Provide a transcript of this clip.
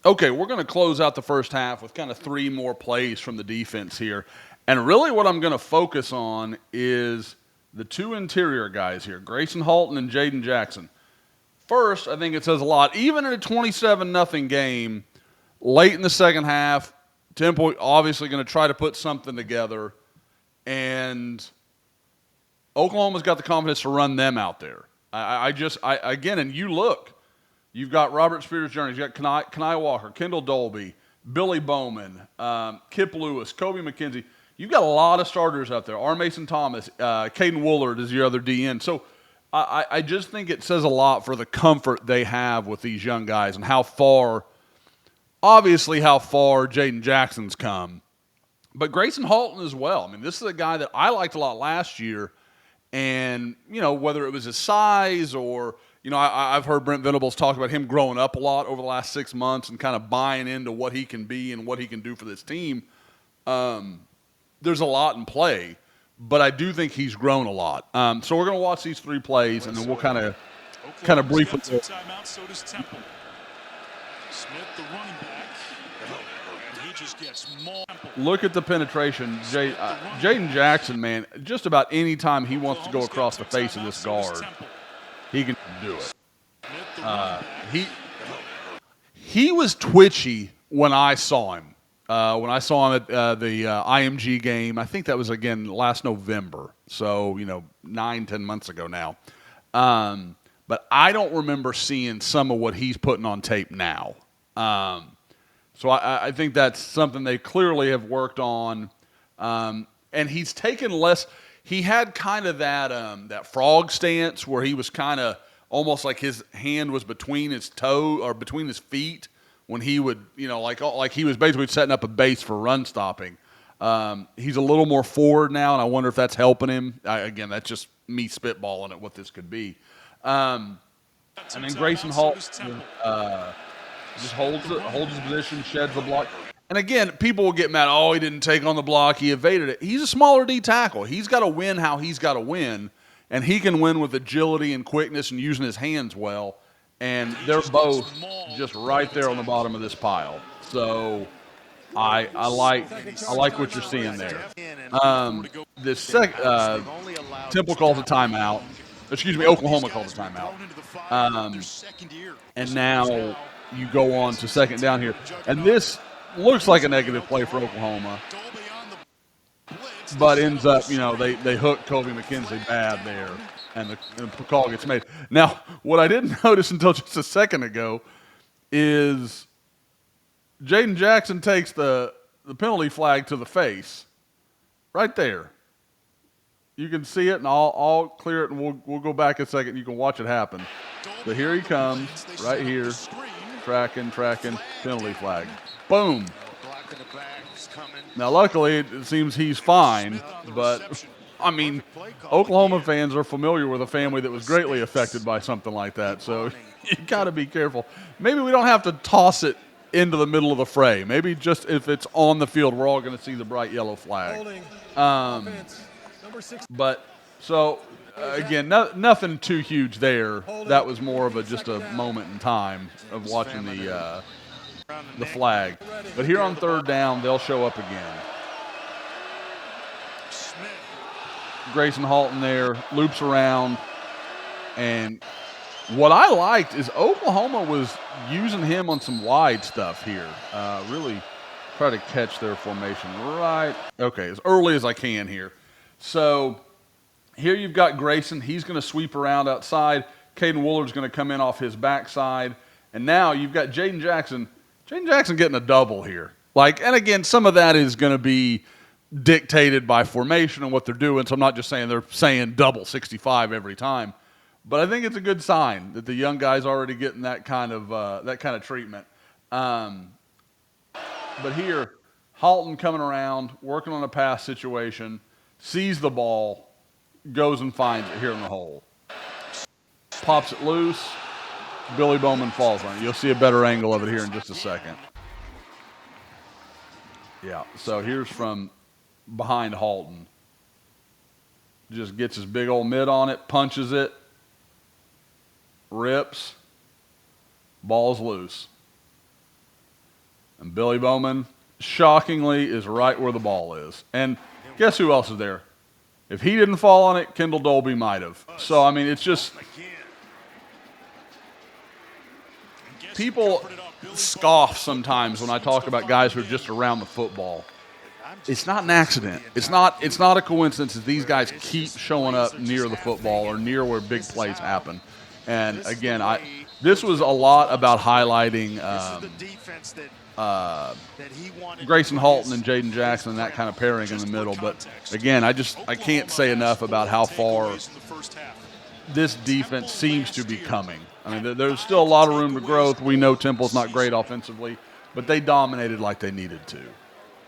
Okay, we're going to close out the first half with kind of three more plays from the defense here. And really what I'm going to focus on is the two interior guys here, Grayson Halton and Jaden Jackson. First, I think it says a lot. Even in a 27-0 game, late in the second half, Temple obviously going to try to put something together. And Oklahoma's got the confidence to run them out there. Again, and you look, you've got Robert Spears Jr., you've got Kanai Walker, Kendall Dolby, Billy Bowman, Kip Lewis, Kobe McKenzie. You've got a lot of starters out there. R. Mason Thomas, Caden Woolard is your other DN. So I just think it says a lot for the comfort they have with these young guys and how far Jaden Jackson's come. But Grayson Halton as well. I mean, this is a guy that I liked a lot last year. And, whether it was his size or, I've heard Brent Venables talk about him growing up a lot over the last 6 months and kind of buying into what he can be and what he can do for this team. There's a lot in play, but I do think he's grown a lot. So we're going to watch these three plays, and then we'll kind of briefly. Timeout, so does Temple. Smith, the running back. And he just gets more. Look at the penetration. Jaden Jackson, man, just about any time he wants to go across the face of this guard, he can do it. He was twitchy when I saw him. When I saw him at the IMG game, I think that was, again, last November. So, 9-10 months ago now. But I don't remember seeing some of what he's putting on tape now. So I think that's something they clearly have worked on. And he's taken less. He had kind of that frog stance where he was kind of almost like his hand was between his toe or between his feet when he would, like he was basically setting up a base for run stopping. He's a little more forward now, and I wonder if that's helping him. Again, that's just me spitballing at what this could be. And then Grayson Hall just holds his position, sheds the block. And again, people will get mad, he didn't take on the block, he evaded it. He's a smaller D tackle. He's got to win how he's got to win, and he can win with agility and quickness and using his hands well. And they're both just right there on the bottom of this pile. So I like what you're seeing there. Temple calls a timeout. Oklahoma calls a timeout. And now you go on to second down here. And this looks like a negative play for Oklahoma. But ends up, they hook Kobe McKenzie bad there. And the call gets made. Now, what I didn't notice until just a second ago is Jaden Jackson takes the penalty flag to the face. Right there. You can see it, and I'll clear it, and we'll go back a second. You can watch it happen. But here he comes, right here, tracking, penalty flag. Boom. Now, luckily, it seems he's fine, but, Oklahoma fans are familiar with a family that was greatly affected by something like that, so you got to be careful. Maybe we don't have to toss it into the middle of the fray. Maybe just if it's on the field, we're all going to see the bright yellow flag. But so again, nothing too huge there. That was more of just a moment in time of watching the flag. But here on third down, they'll show up again. Grayson Halton there loops around, and what I liked is Oklahoma was using him on some wide stuff here. Really try to catch their formation right. Okay, as early as I can here. So here you've got Grayson. He's going to sweep around outside. Caden Woolard's going to come in off his backside. And now you've got Jaden Jackson. Jaden Jackson getting a double here. And again, some of that is going to be dictated by formation and what they're doing. So I'm not just saying they're saying double 65 every time. But I think it's a good sign that the young guy's already getting that kind of treatment. But here, Halton coming around, working on a pass situation, sees the ball, goes and finds it here in the hole. Pops it loose. Billy Bowman falls on it. You'll see a better angle of it here in just a second. Yeah, so here's from behind Halton. Just gets his big old mitt on it, punches it, rips, ball's loose. Billy Bowman, shockingly, is right where the ball is. And guess who else is there? If he didn't fall on it, Kendall Dolby might have. So, I mean, it's just people scoff sometimes when I talk about guys who are just around the football. It's not an accident. It's not a coincidence that these guys keep showing up near the football or near where big plays happen. And again, this was a lot about highlighting Grayson Halton and Jaden Jackson and that kind of pairing in the middle. But again, I can't say enough about how far this defense seems to be coming. I mean, there's still a lot of room to growth. We know Temple's not great offensively, but they dominated like they needed to.